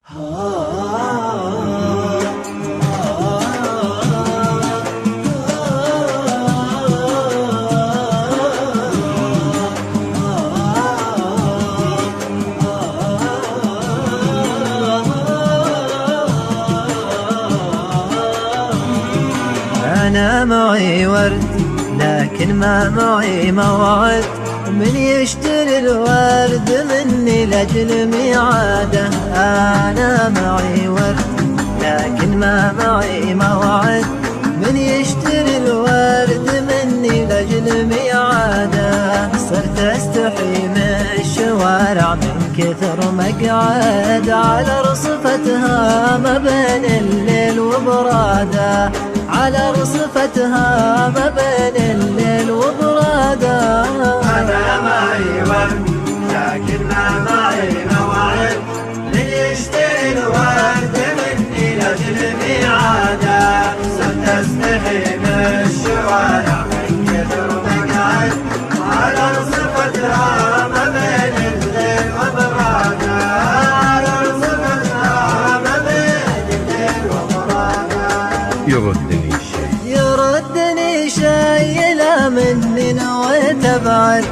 أنا معي ورد لكن ما معي موعد، من يشتري الورد مني لأجل ميعاده. أنا معي ورد لكن ما معي موعد، من يشتري الورد مني لأجل ميعاده. صرت أستحي من الشوارع من كثر مقعد، على رصفتها ما بين الليل وبراده، على رصفتها ما بين الليل وبراده. أنا معي ورد لكن ما معي موعد، من يشتري الورد مني لأجل ميعاده. صرت أستحي من الشوارع من كثر مقعد، على رصفتها ما بين الليل وبراده، على رصفتها ما بين الليل وبراده. يردني شي لا مني نويت ابعد،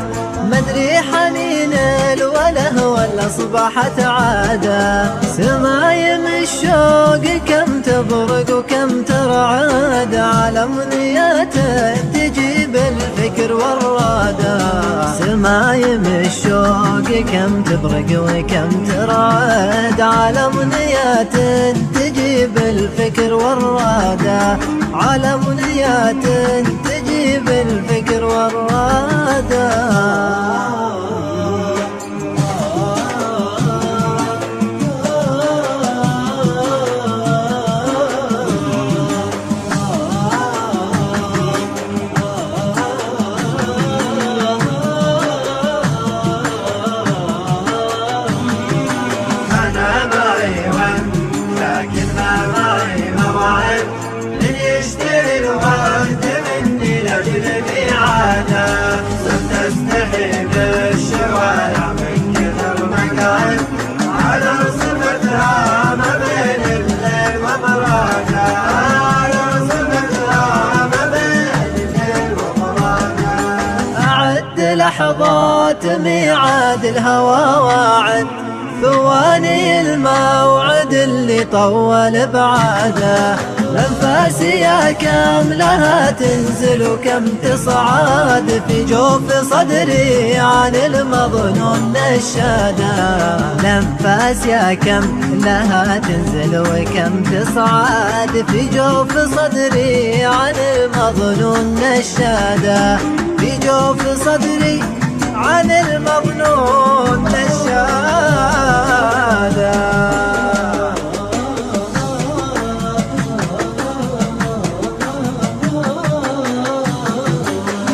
مدري حنين الوله ولا اصبحت عاده. سمايم الشوق كم تبرق وكم ترعد، على منياته تجيب الفكر والراده. سمايم الشوق كم تبرق وكم ترعد، على منياته تجيب الفكر والراده، على منيات تجيب الفكر والراده. أنا معي ورد لكن ما معي موعد، من يشتري الورد مني لأجل ميعاده. صرت أستحي بالشوارع من كثر مقعد، على رصفتها ما بين الليل وبراده، على رصفتها ما بين الليل وبراده. أعد لحظات ميعاد الهوى واعد، ثواني الموعد اللي طول بعاده. أنفاسي يا كم لها تنزل وكم تصعد، في جوف صدري عن المظنون نشاده. الأنفاس يا كم لها تنزل وكم تصعد، في جوف صدري عن المظنون نشاده، في جوف صدري عن المظنون نشاده.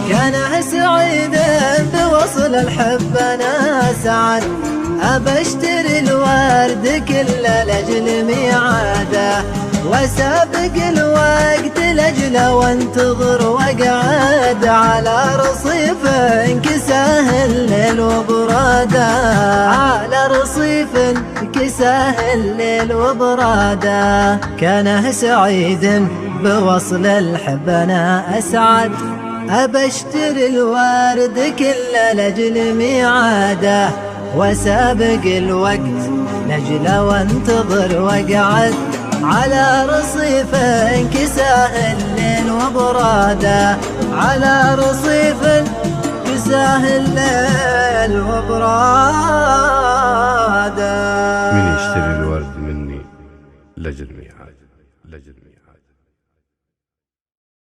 كان سعيدا بوصل الحب أنا سعد، أبشتري الورد كله لأجل ميعاده، وسابق الوقت لأجله وانتظر وقعد، على رصيف انكساه الليل وبراده، على رصيف انكساه الليل وبراده. كان سعيد بوصل الحب أنا أسعد، أبشتري الورد كله لأجل ميعاده، وسابق الوقت لأجله وانتظر وقعد، على رصيف انكساه الليل وبراده، على رصيف انكساه الليل وبراده. من يشتري الورد مني لأجل ميعاد.